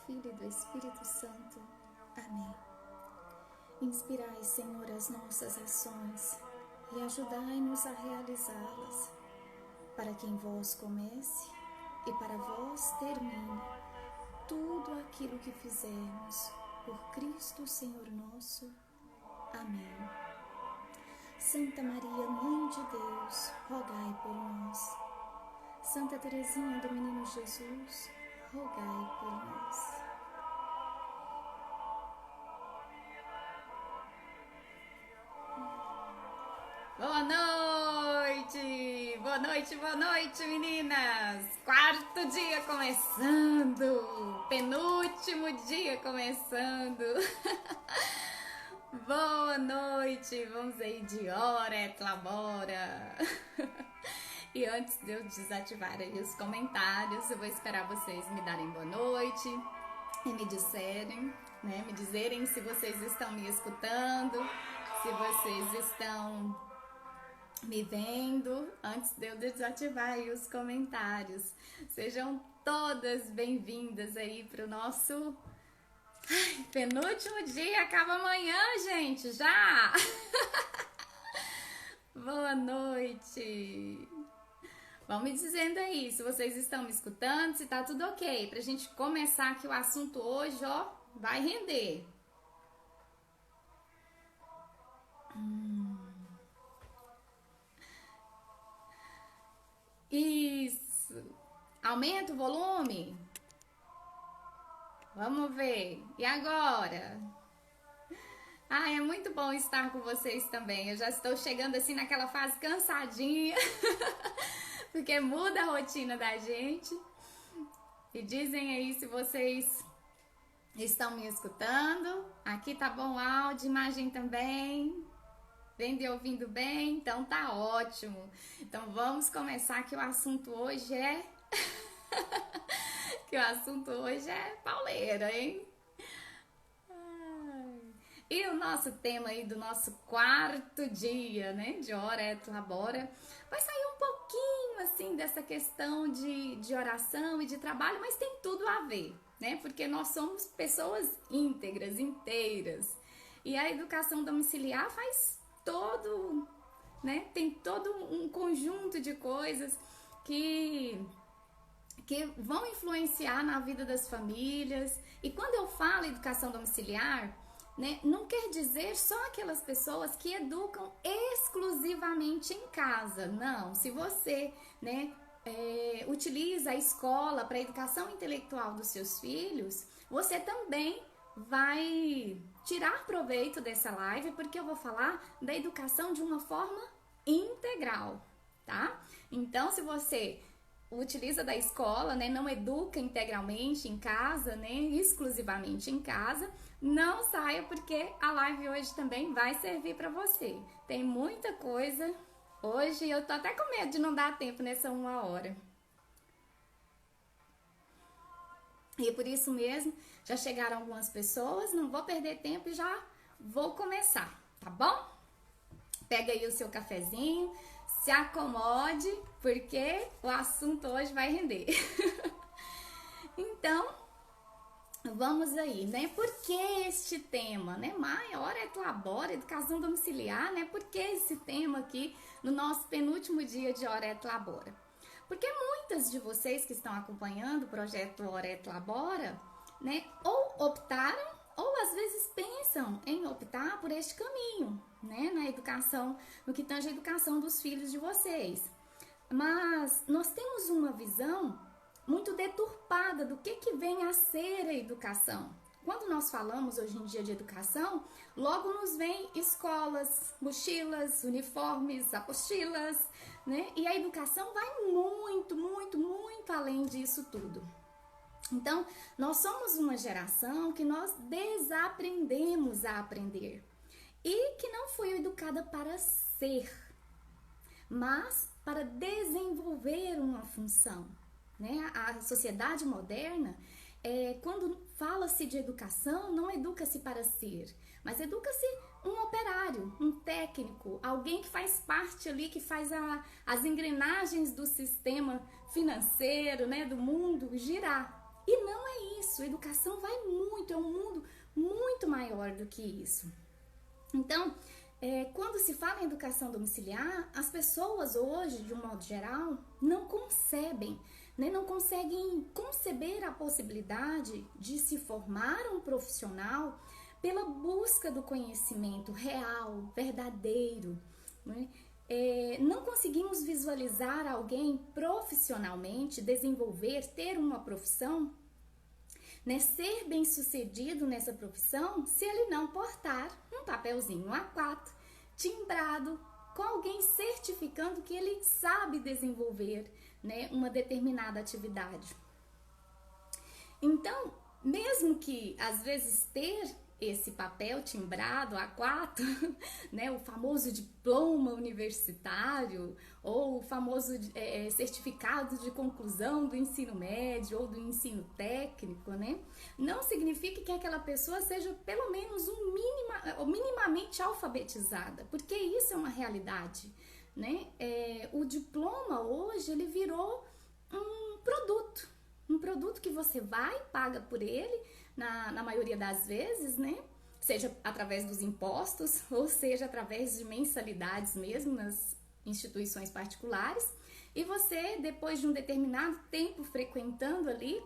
Filho e do Espírito Santo. Amém. Inspirai, Senhor, as nossas ações e ajudai-nos a realizá-las, para que em vós comece e para vós termine tudo aquilo que fizermos, por Cristo Senhor nosso. Amém. Santa Maria, Mãe de Deus, rogai por nós. Santa Teresinha do Menino Jesus, rogai por nós. Boa noite, meninas! Quarto dia começando, penúltimo dia começando. Boa noite, vamos aí de hora et labora. E antes de eu desativar aí os comentários, eu vou esperar vocês me darem boa noite e me dizerem se vocês estão me escutando, se vocês estão me vendo, antes de eu desativar aí os comentários. Sejam todas bem-vindas aí pro nosso penúltimo dia, acaba amanhã, gente, já! Boa noite! Vão me dizendo aí se vocês estão me escutando, se tá tudo ok, pra gente começar aqui o assunto hoje, ó, vai render. Isso! Aumenta o volume? Vamos ver. E agora? Ah, é muito bom estar com vocês também. Eu já estou chegando assim naquela fase cansadinha, porque muda a rotina da gente. E dizem aí se vocês estão me escutando. Aqui tá bom o áudio, imagem também. Vendo e ouvindo bem? Então tá ótimo. Então vamos começar que o assunto hoje é... que o assunto hoje é pauleira, hein? E o nosso tema aí do nosso quarto dia, né, de hora et labora, vai sair um pouquinho assim dessa questão de oração e de trabalho, mas tem tudo a ver, né, porque nós somos pessoas íntegras, inteiras, e a educação domiciliar faz todo, né, tem todo um conjunto de coisas que vão influenciar na vida das famílias. E quando eu falo educação domiciliar, né, não quer dizer só aquelas pessoas que educam exclusivamente em casa. Não, se você, né, utiliza a escola para a educação intelectual dos seus filhos, você também vai tirar proveito dessa live, porque eu vou falar da educação de uma forma integral, tá? Então, se você utiliza da escola, né, não educa integralmente em casa, né, exclusivamente em casa, não saia, porque a live hoje também vai servir para você. Tem muita coisa hoje, eu tô até com medo de não dar tempo nessa 1 hora. E por isso mesmo, já chegaram algumas pessoas, não vou perder tempo e já vou começar, tá bom? Pega aí o seu cafezinho, se acomode, porque o assunto hoje vai render. Então, vamos aí, né? Por que este tema, né? Hora et labora, educação domiciliar, né? Por que esse tema aqui no nosso penúltimo dia de hora et labora? Porque muitas de vocês que estão acompanhando o projeto Hora et labora, né? Ou optaram, ou às vezes pensam em optar por este caminho, né, na educação, no que tange a educação dos filhos de vocês. Mas nós temos uma visão muito deturpada do que vem a ser a educação. Quando nós falamos hoje em dia de educação, logo nos vem escolas, mochilas, uniformes, apostilas, né? E a educação vai muito, muito, muito além disso tudo. Então, nós somos uma geração que nós desaprendemos a aprender e que não foi educada para ser, mas para desenvolver uma função, né? A sociedade moderna, quando fala-se de educação, não educa-se para ser, mas educa-se um operário, um técnico, alguém que faz parte ali, que faz as engrenagens do sistema financeiro, né, do mundo girar. E não é isso. isso. A educação vai muito, é um mundo muito maior do que isso. Então, quando se fala em educação domiciliar, as pessoas hoje, de um modo geral, não concebem, né, não conseguem conceber a possibilidade de se formar um profissional pela busca do conhecimento real, verdadeiro, né? Não conseguimos visualizar alguém profissionalmente desenvolver, ter uma profissão, né, ser bem-sucedido nessa profissão, se ele não portar um papelzinho A4 timbrado com alguém certificando que ele sabe desenvolver, né, uma determinada atividade. Então, mesmo que às vezes ter esse papel timbrado A4, né, o famoso diploma universitário ou o famoso certificado de conclusão do ensino médio ou do ensino técnico, né, não significa que aquela pessoa seja pelo menos minimamente alfabetizada, porque isso é uma realidade, né? O diploma hoje ele virou um produto que você vai, paga por ele, na maioria das vezes, né? Seja através dos impostos ou seja através de mensalidades mesmo nas instituições particulares, e você, depois de um determinado tempo frequentando ali,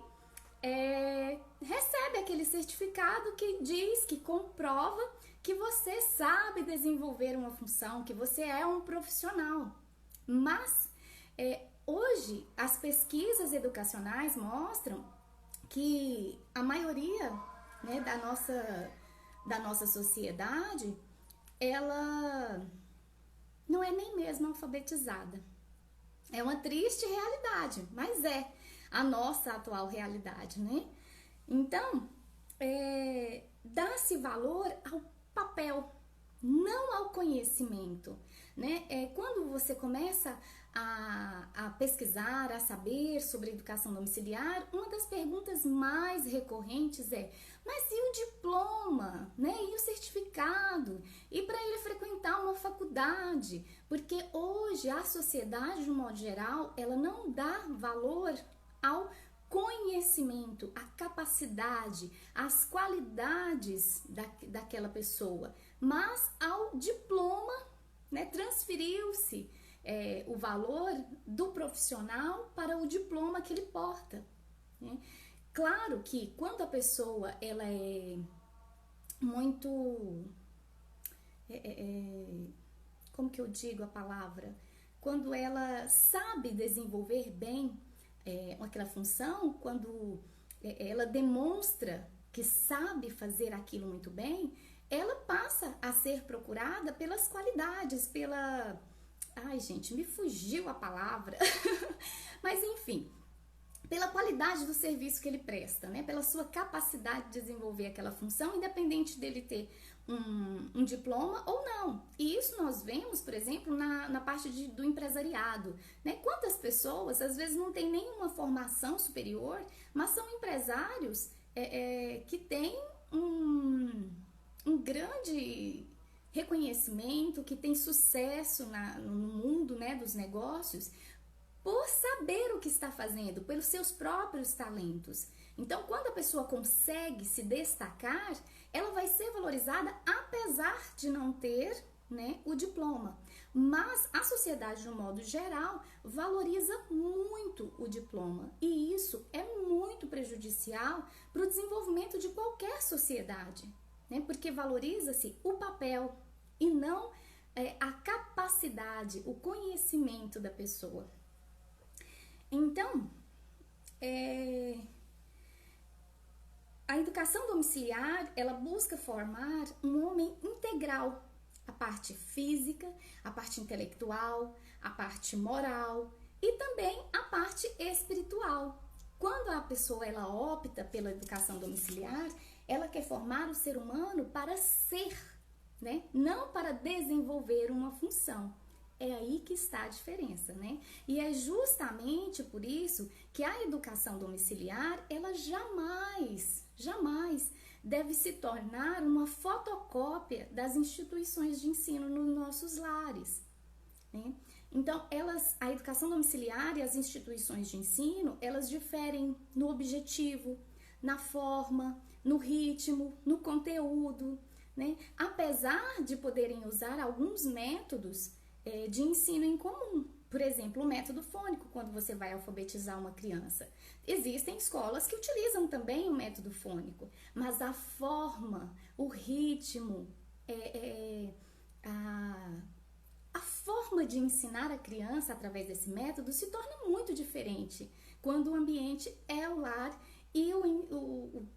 recebe aquele certificado que diz, que comprova que você sabe desenvolver uma função, que você é um profissional. Mas hoje as pesquisas educacionais mostram que a maioria, né, da nossa sociedade, ela não é nem mesmo alfabetizada. É uma triste realidade, mas é a nossa atual realidade, né? Então, dá-se valor ao papel, não ao conhecimento, né? Quando você começa a pesquisar, a saber sobre educação domiciliar, uma das perguntas mais recorrentes é: mas e o diploma, né? E o certificado? E para ele frequentar uma faculdade? Porque hoje a sociedade, de um modo geral, ela não dá valor ao conhecimento, à capacidade, às qualidades daquela pessoa, mas ao diploma, né? Transferiu-se o valor do profissional para o diploma que ele porta, né? Claro que quando a pessoa ela é muito, como que eu digo a palavra? Quando ela sabe desenvolver bem aquela função, quando ela demonstra que sabe fazer aquilo muito bem, ela passa a ser procurada pelas qualidades, ai gente, me fugiu a palavra, mas enfim, pela qualidade do serviço que ele presta, né? Pela sua capacidade de desenvolver aquela função, independente dele ter um diploma ou não. E isso nós vemos, por exemplo, na parte do empresariado, né? Quantas pessoas, às vezes, não têm nenhuma formação superior, mas são empresários que têm um grande reconhecimento, que tem sucesso no mundo, né, dos negócios, por saber o que está fazendo, pelos seus próprios talentos. Então, quando a pessoa consegue se destacar, ela vai ser valorizada apesar de não ter, né, o diploma. Mas a sociedade, de um modo geral, valoriza muito o diploma. E isso é muito prejudicial para o desenvolvimento de qualquer sociedade, né? Porque valoriza-se o papel e não a capacidade, o conhecimento da pessoa. Então, a educação domiciliar, ela busca formar um homem integral, a parte física, a parte intelectual, a parte moral e também a parte espiritual. Quando a pessoa ela opta pela educação domiciliar, ela quer formar o ser humano para ser, né? Não para desenvolver uma função. É aí que está a diferença, né? E é justamente por isso que a educação domiciliar, ela jamais deve se tornar uma fotocópia das instituições de ensino nos nossos lares, né? Então, a educação domiciliar e as instituições de ensino, elas diferem no objetivo, na forma, no ritmo, no conteúdo, né? Apesar de poderem usar alguns métodos de ensino em comum. Por exemplo, o método fônico, quando você vai alfabetizar uma criança. Existem escolas que utilizam também o método fônico, mas a forma, o ritmo, a forma de ensinar a criança através desse método se torna muito diferente quando o ambiente é o lar e o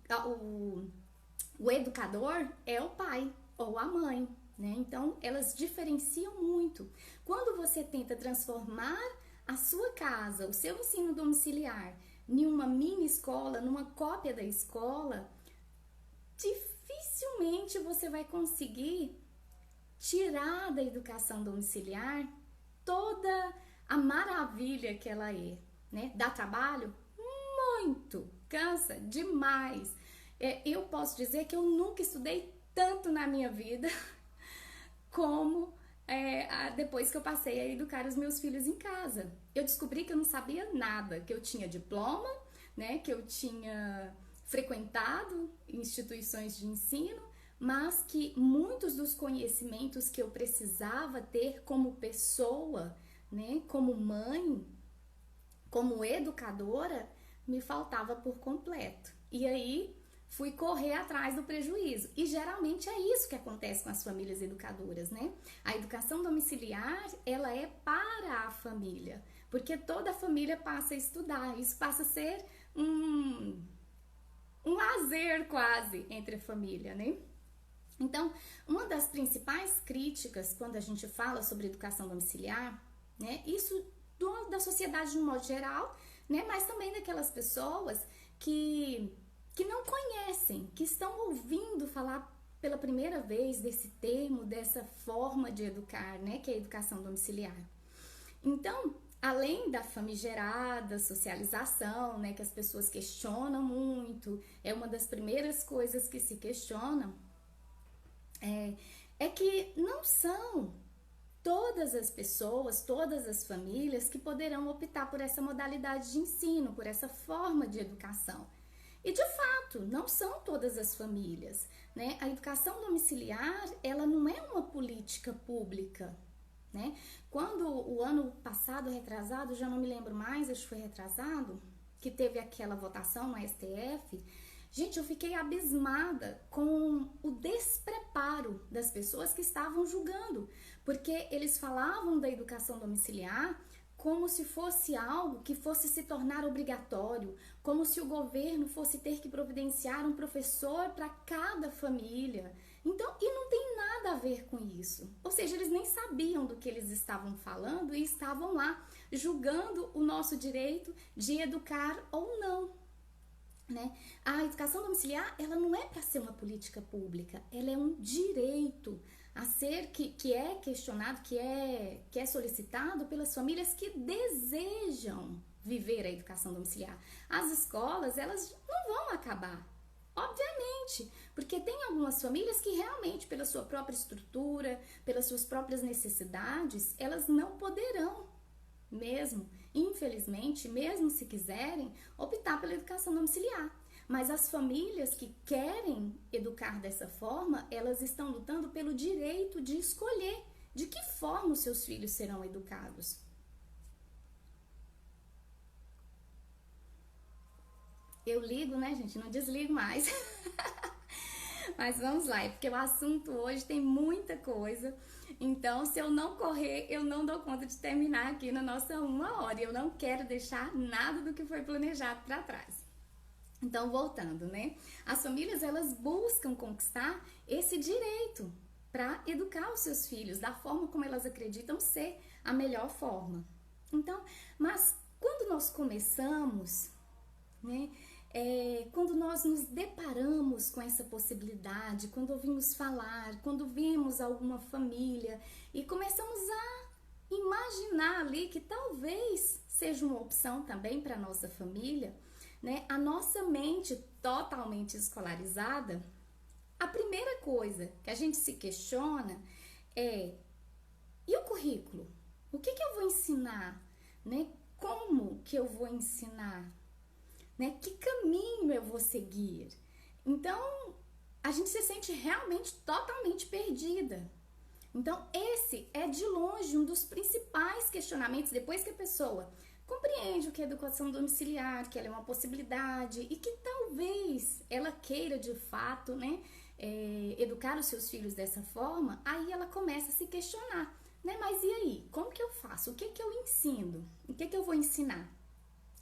educador é o pai ou a mãe, né? Então, elas diferenciam muito. Quando você tenta transformar a sua casa, o seu ensino domiciliar, em uma mini escola, numa cópia da escola, dificilmente você vai conseguir tirar da educação domiciliar toda a maravilha que ela é, né? Dá trabalho? Muito! Cansa demais! Eu posso dizer que eu nunca estudei tanto na minha vida como depois que eu passei a educar os meus filhos em casa. Eu descobri que eu não sabia nada, que eu tinha diploma, né, que eu tinha frequentado instituições de ensino, mas que muitos dos conhecimentos que eu precisava ter como pessoa, né, como mãe, como educadora, me faltava por completo. E aí fui correr atrás do prejuízo. E geralmente é isso que acontece com as famílias educadoras, né? A educação domiciliar, ela é para a família, porque toda a família passa a estudar. Isso passa a ser um lazer quase entre a família, né? Então, uma das principais críticas quando a gente fala sobre educação domiciliar, né? Isso da sociedade de um modo geral, né? Mas também daquelas pessoas que não conhecem, que estão ouvindo falar pela primeira vez desse termo, dessa forma de educar, né, que é a educação domiciliar. Então, além da famigerada socialização, né, que as pessoas questionam muito, é uma das primeiras coisas que se questionam, é que não são todas as pessoas, todas as famílias que poderão optar por essa modalidade de ensino, por essa forma de educação. E de fato, não são todas as famílias, né? A educação domiciliar, ela não é uma política pública, né? Quando o ano passado, retrasado, já não me lembro mais, acho que foi retrasado, que teve aquela votação no STF, gente, eu fiquei abismada com o despreparo das pessoas que estavam julgando, porque eles falavam da educação domiciliar como se fosse algo que fosse se tornar obrigatório, como se o governo fosse ter que providenciar um professor para cada família. Então, e não tem nada a ver com isso. Ou seja, eles nem sabiam do que eles estavam falando e estavam lá julgando o nosso direito de educar ou não, né? A educação domiciliar, ela não é para ser uma política pública, ela é um direito a ser que é questionado, que é solicitado pelas famílias que desejam viver a educação domiciliar. As escolas, elas não vão acabar, obviamente, porque tem algumas famílias que realmente, pela sua própria estrutura, pelas suas próprias necessidades, elas não poderão mesmo, infelizmente, mesmo se quiserem, optar pela educação domiciliar. Mas as famílias que querem educar dessa forma, elas estão lutando pelo direito de escolher de que forma os seus filhos serão educados. Eu ligo, né, gente? Não desligo mais. Mas vamos lá, porque o assunto hoje tem muita coisa. Então, se eu não correr, eu não dou conta de terminar aqui na nossa 1 hora. Eu não quero deixar nada do que foi planejado para trás. Então, voltando, né? As famílias, elas buscam conquistar esse direito para educar os seus filhos da forma como elas acreditam ser a melhor forma. Então, mas quando nós começamos, né? Quando nós nos deparamos com essa possibilidade, quando ouvimos falar, quando vimos alguma família e começamos a imaginar ali que talvez seja uma opção também para nossa família, né? A nossa mente totalmente escolarizada, a primeira coisa que a gente se questiona é: e o currículo? O que eu vou ensinar? Né? Como que eu vou ensinar? né? Que caminho eu vou seguir? Então, a gente se sente realmente totalmente perdida. Então, esse é de longe um dos principais questionamentos depois que a pessoa compreende o que é educação domiciliar, que ela é uma possibilidade e que talvez ela queira de fato, né, educar os seus filhos dessa forma, aí ela começa a se questionar, né? Mas e aí? Como que eu faço? O que que eu ensino? O que que eu vou ensinar?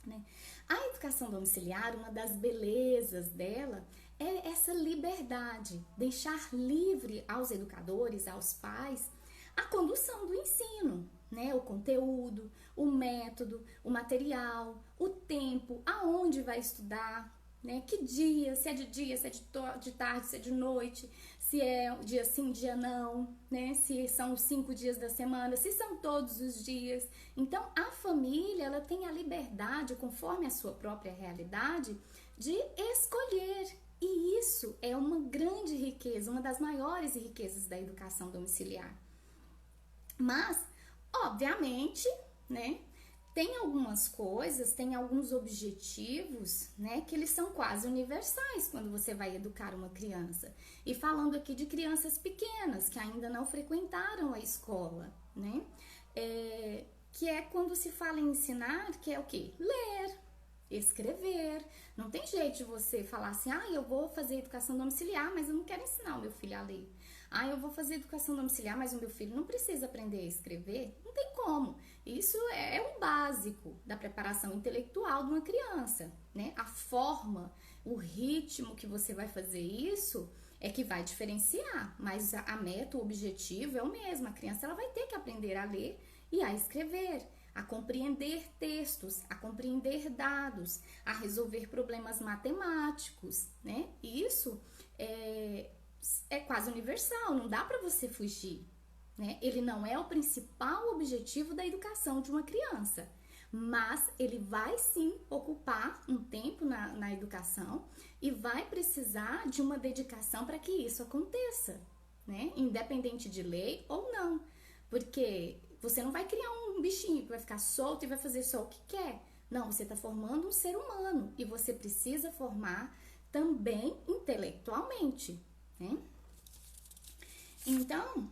Né? A educação domiciliar, uma das belezas dela é essa liberdade, deixar livre aos educadores, aos pais, a condução do ensino, né? O conteúdo, o método, o material, o tempo, aonde vai estudar, né? Que dia, se é de dia, se é de tarde, se é de noite, se é dia sim, dia não, né? Se são os 5 dias da semana, se são todos os dias. Então, a família, ela tem a liberdade, conforme a sua própria realidade, de escolher. E isso é uma grande riqueza, uma das maiores riquezas da educação domiciliar. Mas, obviamente, né, tem algumas coisas, tem alguns objetivos, né, que eles são quase universais quando você vai educar uma criança. E falando aqui de crianças pequenas que ainda não frequentaram a escola, né, que é quando se fala em ensinar, que é o quê? Ler, escrever. Não tem jeito de você falar assim, eu vou fazer educação domiciliar, mas eu não quero ensinar o meu filho a ler. Eu vou fazer educação domiciliar, mas o meu filho não precisa aprender a escrever. Não tem como. Isso é o básico da preparação intelectual de uma criança, né? A forma, o ritmo que você vai fazer isso é que vai diferenciar, mas a meta, o objetivo é o mesmo. A criança ela vai ter que aprender a ler e a escrever, a compreender textos, a compreender dados, a resolver problemas matemáticos, né? Isso é quase universal, não dá para você fugir, né? Ele não é o principal objetivo da educação de uma criança, mas ele vai sim ocupar um tempo na educação e vai precisar de uma dedicação para que isso aconteça, né? Independente de lei ou não, porque você não vai criar um bichinho que vai ficar solto e vai fazer só o que quer. Não, você está formando um ser humano e você precisa formar também intelectualmente, né? Então,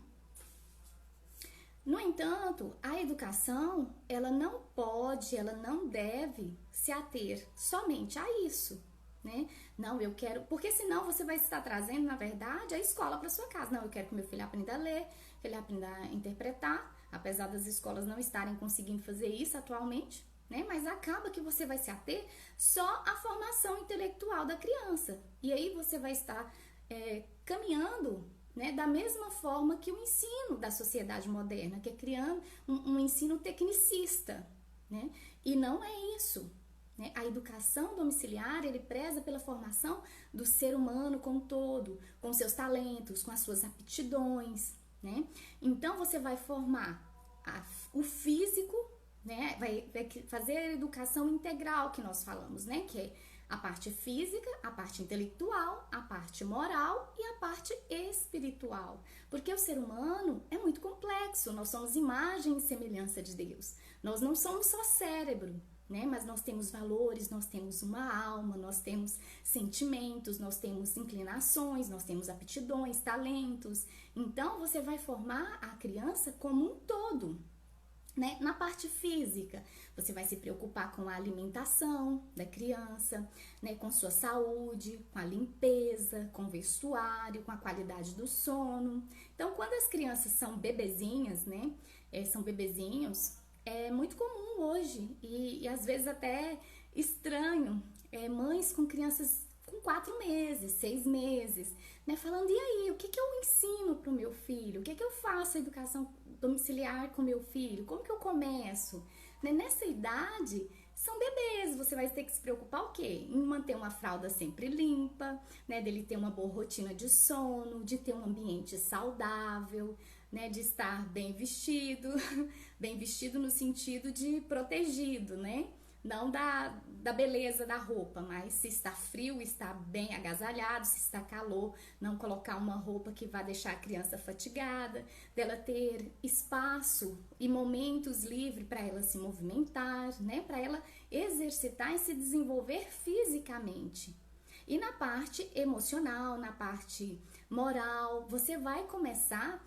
no entanto, a educação, ela não pode, ela não deve se ater somente a isso, né? Não, eu quero, porque senão você vai estar trazendo, na verdade, a escola para sua casa. Não, eu quero que meu filho aprenda a ler, que ele aprenda a interpretar, apesar das escolas não estarem conseguindo fazer isso atualmente, né? Mas acaba que você vai se ater só à formação intelectual da criança. E aí você vai estar caminhando, né, da mesma forma que o ensino da sociedade moderna, que é criando um ensino tecnicista, né? E não é isso, né? A educação domiciliar, ele preza pela formação do ser humano como um todo, com seus talentos, com as suas aptidões, né? Então você vai formar o físico, né? Vai fazer a educação integral que nós falamos, né? Que é a parte física, a parte intelectual, a parte moral e a parte espiritual. Porque o ser humano é muito complexo, nós somos imagem e semelhança de Deus. Nós não somos só cérebro, né? Mas nós temos valores, nós temos uma alma, nós temos sentimentos, nós temos inclinações, nós temos aptidões, talentos. Então, você vai formar a criança como um todo. Né? Na parte física, você vai se preocupar com a alimentação da criança, né? Com sua saúde, com a limpeza, com o vestuário, com a qualidade do sono. Então, quando as crianças são bebezinhas, né? São bebezinhos, é muito comum hoje e às vezes até estranho, mães com crianças com 4 meses, 6 meses, né? Falando, e aí, o que eu ensino para o meu filho? O que eu faço a educação domiciliar com meu filho? Como que eu começo? Né? Nessa idade, são bebês, você vai ter que se preocupar o quê? Em manter uma fralda sempre limpa, né? Dele ter uma boa rotina de sono, de ter um ambiente saudável, né? De estar bem vestido, bem vestido no sentido de protegido, né? Não da beleza da roupa, mas se está frio, está bem agasalhado, se está calor, não colocar uma roupa que vai deixar a criança fatigada, dela ter espaço e momentos livres para ela se movimentar, né? Para ela exercitar e se desenvolver fisicamente. E na parte emocional, na parte moral, você vai começar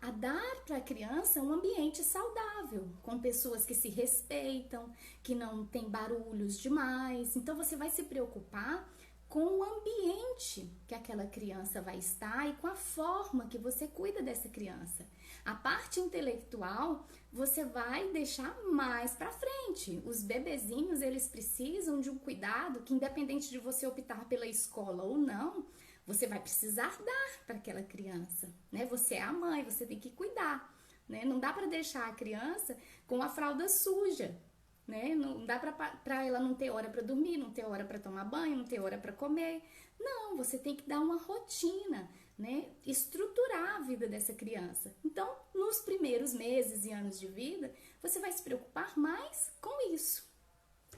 a dar para a criança um ambiente saudável, com pessoas que se respeitam, que não tem barulhos demais. Então você vai se preocupar com o ambiente que aquela criança vai estar e com a forma que você cuida dessa criança. A parte intelectual você vai deixar mais para frente. Os bebezinhos, eles precisam de um cuidado que, independente de você optar pela escola ou não, você vai precisar dar para aquela criança, né? Você é a mãe, você tem que cuidar, né? Não dá para deixar a criança com a fralda suja, né? Não dá para ela não ter hora para dormir, não ter hora para tomar banho, não ter hora para comer. Não, você tem que dar uma rotina, né? Estruturar a vida dessa criança. Então, nos primeiros meses e anos de vida, você vai se preocupar mais com isso,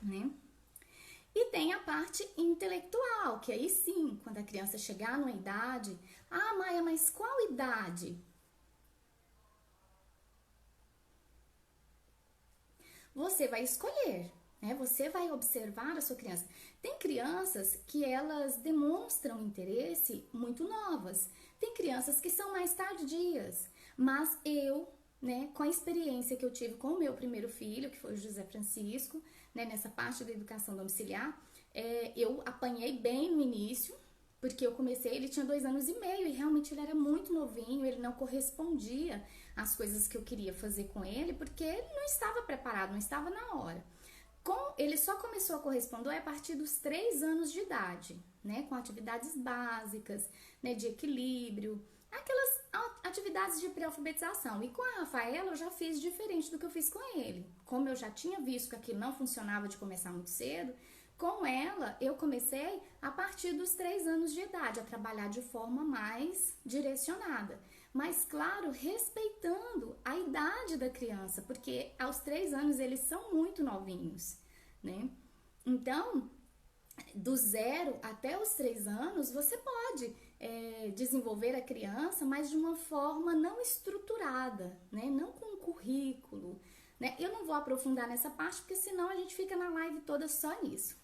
né? E tem a parte intelectual, que aí sim, quando a criança chegar numa idade, Maia, mas qual idade? Você vai escolher, né? Você vai observar a sua criança. Tem crianças que elas demonstram interesse muito novas. Tem crianças que são mais tardias, mas eu, né, com a experiência que eu tive com o meu primeiro filho, que foi o José Francisco, né, nessa parte da educação domiciliar, eu apanhei bem no início, porque eu comecei, ele tinha 2 anos e meio e realmente ele era muito novinho, ele não correspondia às coisas que eu queria fazer com ele, porque ele não estava preparado, não estava na hora. Ele só começou a corresponder a partir dos 3 anos de idade, né, com atividades básicas, né, de equilíbrio, aquelas atividades de pré-alfabetização. E com a Rafaela eu já fiz diferente do que eu fiz com ele. Como eu já tinha visto que aquilo não funcionava de começar muito cedo, com ela eu comecei a partir dos 3 anos de idade a trabalhar de forma mais direcionada. Mas claro, respeitando a idade da criança, porque aos 3 anos eles são muito novinhos, né? Então, do 0 até os 3 anos, você pode desenvolver a criança, mas de uma forma não estruturada, né? Não com um currículo, né? Eu não vou aprofundar nessa parte, porque senão a gente fica na live toda só nisso.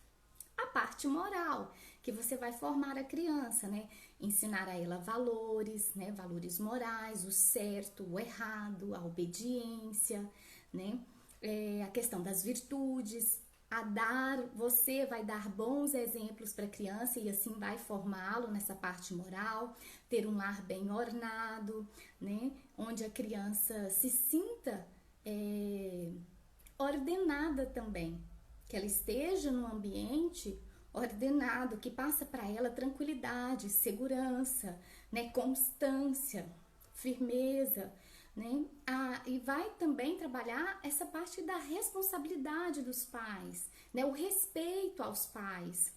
A parte moral, que você vai formar a criança, né? Ensinar a ela valores, né? Valores morais, o certo, o errado, a obediência, né? A questão das virtudes. Você vai dar bons exemplos para a criança e assim vai formá-lo nessa parte moral, ter um lar bem ornado, né? Onde a criança se sinta ordenada também, que ela esteja num ambiente ordenado, que passa para ela tranquilidade, segurança, né? Constância, firmeza, né? E vai também trabalhar essa parte da responsabilidade dos pais, né? O respeito aos pais.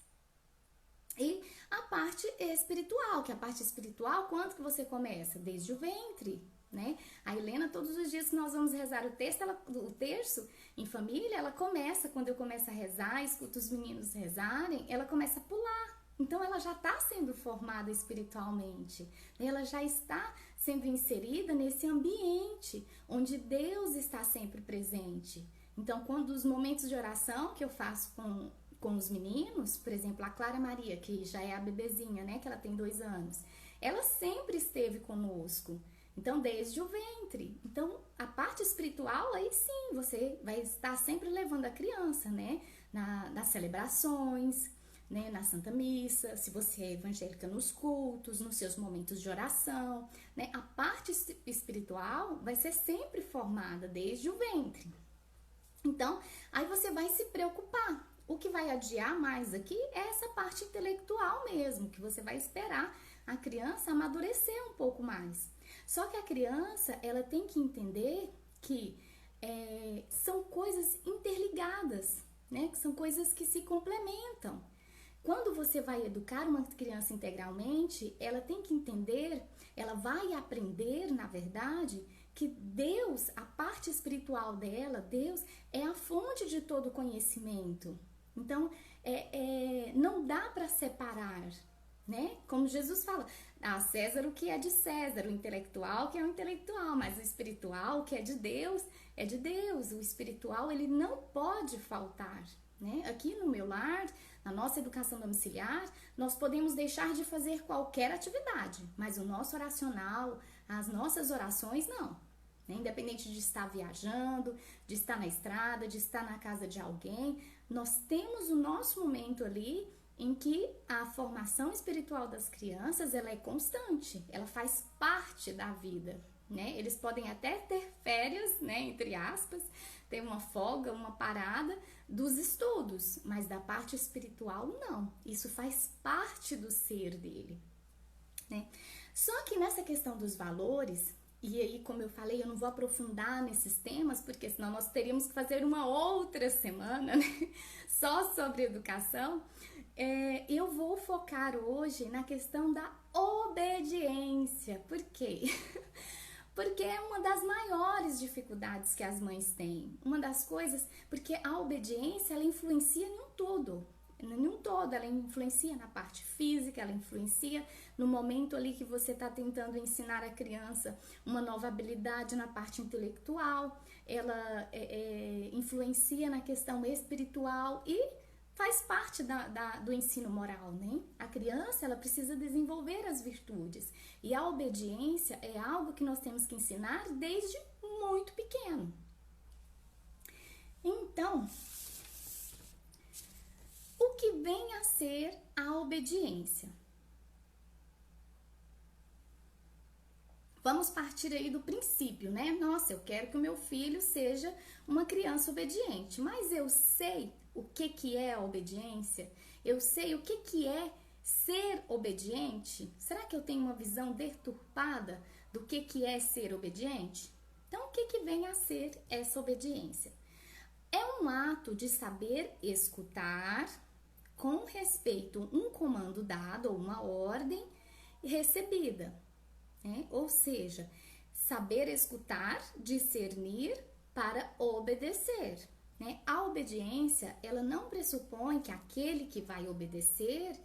E a parte espiritual, que a parte espiritual, quando que você começa? Desde o ventre, né? A Helena, todos os dias que nós vamos rezar o terço em família, ela começa, quando eu começo a rezar, escuto os meninos rezarem, ela começa a pular. Então ela já está sendo formada espiritualmente, ela já está sendo inserida nesse ambiente onde Deus está sempre presente. Então, quando os momentos de oração que eu faço com os meninos, por exemplo, a Clara Maria, que já é a bebezinha, né, que ela tem 2 anos, ela sempre esteve conosco. Então, desde o ventre. Então, a parte espiritual, aí sim, você vai estar sempre levando a criança, né, nas celebrações, né, na Santa Missa, se você é evangélica, nos cultos, nos seus momentos de oração, né? A parte espiritual vai ser sempre formada desde o ventre. Então, aí você vai se preocupar. O que vai adiar mais aqui é essa parte intelectual mesmo, que você vai esperar a criança amadurecer um pouco mais. Só que a criança, ela tem que entender que são coisas interligadas, né? Que são coisas que se complementam. Quando você vai educar uma criança integralmente, ela tem que entender, ela vai aprender, na verdade, que Deus, a parte espiritual dela, Deus é a fonte de todo conhecimento. Então, não dá para separar, né? Como Jesus fala, a César o que é de César, o intelectual que é o intelectual, mas o espiritual que é de Deus, o espiritual ele não pode faltar, né? Aqui no meu lar, na nossa educação domiciliar, nós podemos deixar de fazer qualquer atividade, mas o nosso oracional, as nossas orações não, né? Independente de estar viajando, de estar na estrada, de estar na casa de alguém, nós temos o nosso momento ali em que a formação espiritual das crianças ela é constante, ela faz parte da vida, né? Eles podem até ter férias, né, entre aspas, ter uma folga, uma parada dos estudos, mas da parte espiritual não. Isso faz parte do ser dele, né? Só que nessa questão dos valores, e aí, como eu falei, eu não vou aprofundar nesses temas, porque senão nós teríamos que fazer uma outra semana, né, só sobre educação. Eu vou focar hoje na questão da obediência. Por quê? Porque é uma das maiores dificuldades que as mães têm. Uma das coisas, porque a obediência, ela influencia em um todo. Em um todo, ela influencia na parte física, ela influencia no momento ali que você está tentando ensinar a criança uma nova habilidade na parte intelectual, ela influencia na questão espiritual e faz parte do ensino moral, né? A criança, ela precisa desenvolver as virtudes. E a obediência é algo que nós temos que ensinar desde muito pequeno. Então, o que vem a ser a obediência? Vamos partir aí do princípio, né? Nossa, eu quero que o meu filho seja uma criança obediente, mas eu sei o que é a obediência? Eu sei o que é ser obediente? Será que eu tenho uma visão deturpada do que é ser obediente? Então, o que vem a ser essa obediência? É um ato de saber escutar com respeito um comando dado ou uma ordem recebida, né? Ou seja, saber escutar, discernir para obedecer, né? A obediência, ela não pressupõe que aquele que vai obedecer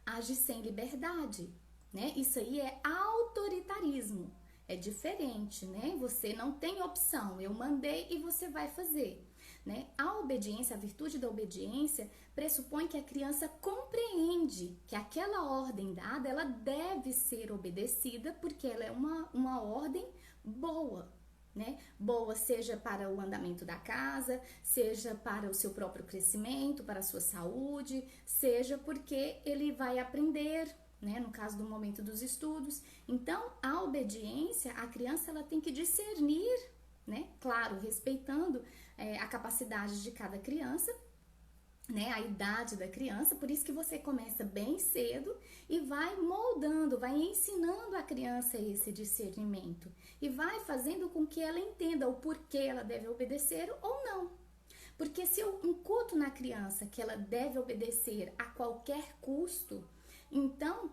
age sem liberdade, né? Isso aí é autoritarismo, é diferente, né? Você não tem opção, eu mandei e você vai fazer, né? A obediência, a virtude da obediência pressupõe que a criança compreende que aquela ordem dada, ela deve ser obedecida porque ela é uma ordem boa, né? Boa seja para o andamento da casa, seja para o seu próprio crescimento, para a sua saúde, seja porque ele vai aprender, né? No caso do momento dos estudos. Então, a obediência, a criança ela tem que discernir, né? Claro, respeitando a capacidade de cada criança, né, a idade da criança, por isso que você começa bem cedo e vai moldando, vai ensinando a criança esse discernimento e vai fazendo com que ela entenda o porquê ela deve obedecer ou não. Porque se eu incuto na criança que ela deve obedecer a qualquer custo, então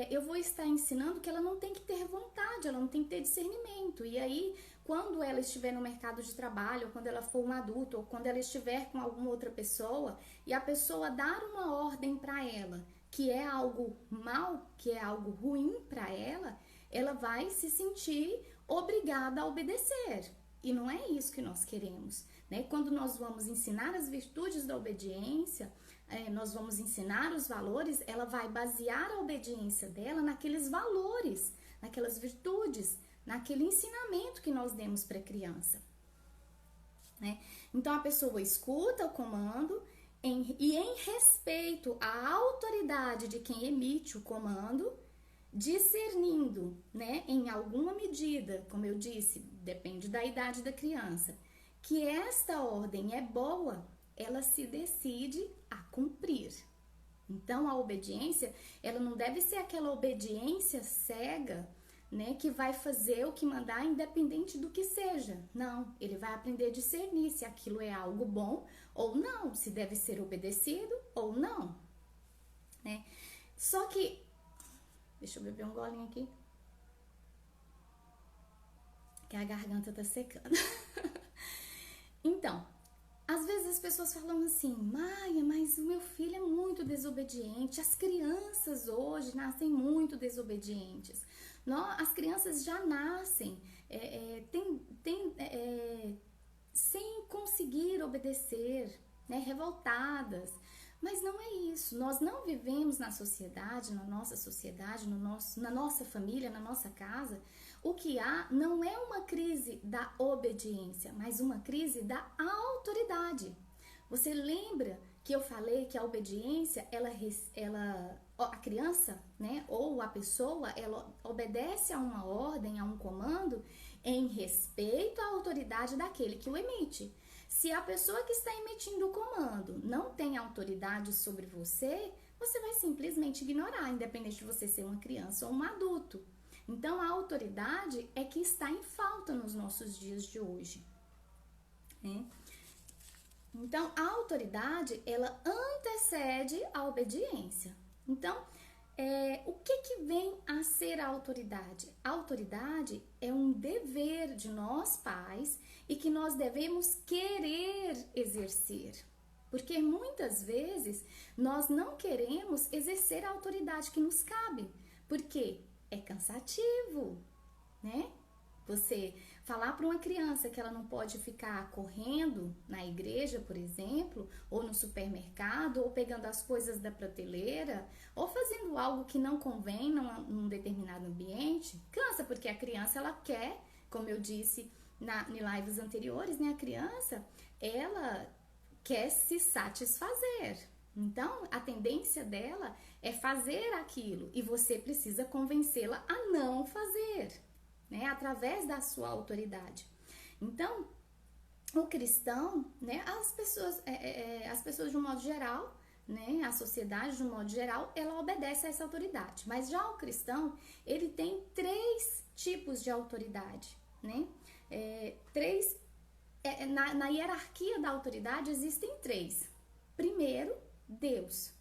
eu vou estar ensinando que ela não tem que ter vontade, ela não tem que ter discernimento. E aí, quando ela estiver no mercado de trabalho, ou quando ela for uma adulta, ou quando ela estiver com alguma outra pessoa, e a pessoa dar uma ordem para ela, que é algo mal, que é algo ruim para ela, ela vai se sentir obrigada a obedecer. E não é isso que nós queremos, né? Quando nós vamos ensinar as virtudes da obediência, nós vamos ensinar os valores, ela vai basear a obediência dela naqueles valores, naquelas virtudes, naquele ensinamento que nós demos para a criança, né? Então a pessoa escuta o comando e em respeito à autoridade de quem emite o comando, discernindo, né, em alguma medida, como eu disse, depende da idade da criança, que esta ordem é boa, ela se decide a cumprir. Então a obediência, ela não deve ser aquela obediência cega, né, que vai fazer o que mandar independente do que seja. Não, ele vai aprender a discernir se aquilo é algo bom ou não, se deve ser obedecido ou não, né? Só que, deixa eu beber um golinho aqui, que a garganta tá secando. Então, Às vezes as pessoas falam assim, Maia, mas o meu filho é muito desobediente. As crianças hoje nascem muito desobedientes. As crianças já nascem sem conseguir obedecer, né, revoltadas. Mas não é isso. Nós não vivemos na sociedade, na nossa sociedade, na nossa família, na nossa casa. O que há não é uma crise da obediência, mas uma crise da autoridade. Você lembra que eu falei que a obediência, a criança, né, ou a pessoa, ela obedece a uma ordem, a um comando, em respeito à autoridade daquele que o emite. Se a pessoa que está emitindo o comando não tem autoridade sobre você, você vai simplesmente ignorar, independente de você ser uma criança ou um adulto. Então, a autoridade é que está em falta nos nossos dias de hoje, né? Então, a autoridade, ela antecede a obediência. Então, o que vem a ser a autoridade? A autoridade é um dever de nós pais e que nós devemos querer exercer. Porque muitas vezes nós não queremos exercer a autoridade que nos cabe. Por quê? É cansativo, né? Você falar para uma criança que ela não pode ficar correndo na igreja, por exemplo, ou no supermercado, ou pegando as coisas da prateleira, ou fazendo algo que não convém num determinado ambiente, cansa, porque a criança, ela quer, como eu disse em lives anteriores, né? A criança, ela quer se satisfazer. Então, a tendência dela é fazer aquilo e você precisa convencê-la a não fazer, né? Através da sua autoridade. Então, o cristão, né? As pessoas de um modo geral, né? A sociedade de um modo geral, ela obedece a essa autoridade. Mas já o cristão, ele tem 3 tipos de autoridade, né? Na hierarquia da autoridade existem 3. Primeiro, Deus.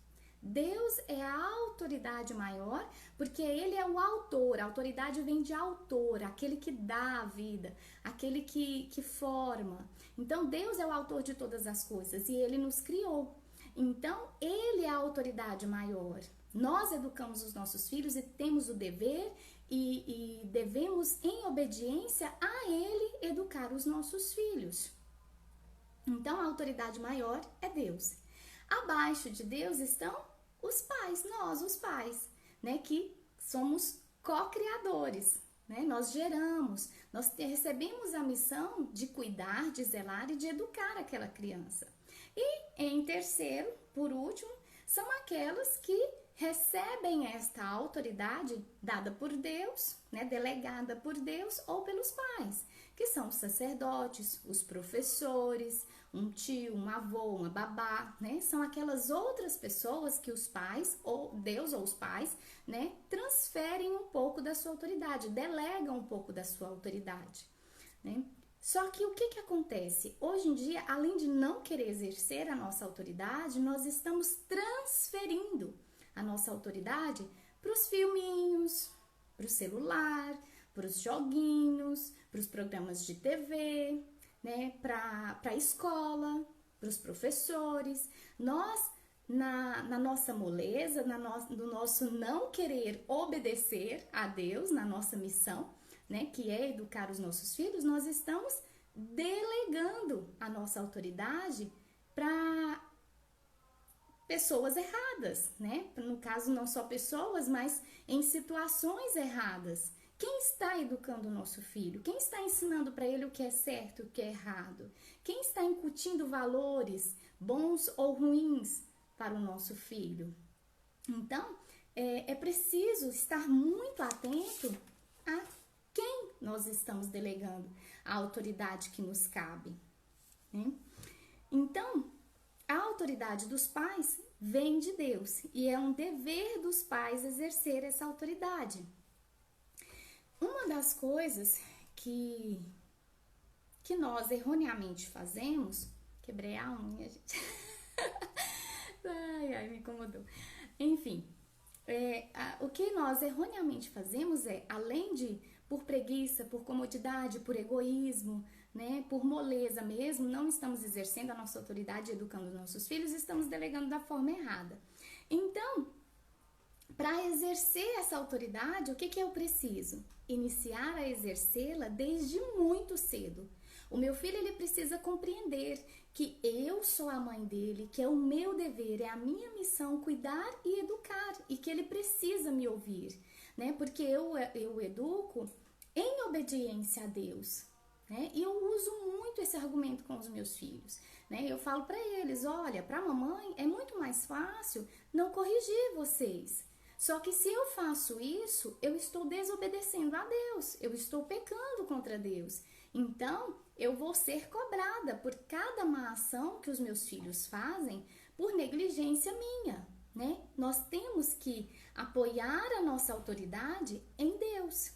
Deus é a autoridade maior, porque ele é o autor. A autoridade vem de autor, aquele que dá a vida, aquele que forma. Então, Deus é o autor de todas as coisas e ele nos criou. Então, ele é a autoridade maior. Nós educamos os nossos filhos e temos o dever e devemos, em obediência a ele, educar os nossos filhos. Então, a autoridade maior é Deus. Abaixo de Deus estão os pais, nós, os pais, né, que somos co-criadores, né? Nós geramos, nós recebemos a missão de cuidar, de zelar e de educar aquela criança. E em terceiro, por último, são aquelas que recebem esta autoridade dada por Deus, né, delegada por Deus ou pelos pais, que são os sacerdotes, os professores, um tio, um avô, uma babá, né? São aquelas outras pessoas que os pais, ou Deus ou os pais, né, transferem um pouco da sua autoridade, delegam um pouco da sua autoridade, né? Só que o que acontece? Hoje em dia, além de não querer exercer a nossa autoridade, nós estamos transferindo a nossa autoridade para os filminhos, para o celular, para os joguinhos, para os programas de TV, né, para a escola, para os professores. Nós, na nossa moleza, no nosso não querer obedecer a Deus, na nossa missão, né, que é educar os nossos filhos, nós estamos delegando a nossa autoridade para pessoas erradas, né? No caso, não só pessoas, mas em situações erradas. Quem está educando o nosso filho? Quem está ensinando para ele o que é certo e o que é errado? Quem está incutindo valores bons ou ruins para o nosso filho? Então, é preciso estar muito atento a quem nós estamos delegando a autoridade que nos cabe, né? Então, a autoridade dos pais vem de Deus e é um dever dos pais exercer essa autoridade. Uma das coisas que nós erroneamente fazemos, quebrei a unha, gente. Ai, me incomodou. Enfim, o que nós erroneamente fazemos é, além de por preguiça, por comodidade, por egoísmo, né, por moleza mesmo, não estamos exercendo a nossa autoridade, educando nossos filhos, estamos delegando da forma errada. Então, para exercer essa autoridade, o que eu preciso? Iniciar a exercê-la desde muito cedo. O meu filho, ele precisa compreender que eu sou a mãe dele, que é o meu dever, é a minha missão cuidar e educar, e que ele precisa me ouvir, né? Porque eu educo em obediência a Deus, né? E eu uso muito esse argumento com os meus filhos, né? Eu falo para eles, olha, para a mamãe é muito mais fácil não corrigir vocês. Só que se eu faço isso, eu estou desobedecendo a Deus, eu estou pecando contra Deus. Então, eu vou ser cobrada por cada má ação que os meus filhos fazem por negligência minha, né? Nós temos que apoiar a nossa autoridade em Deus.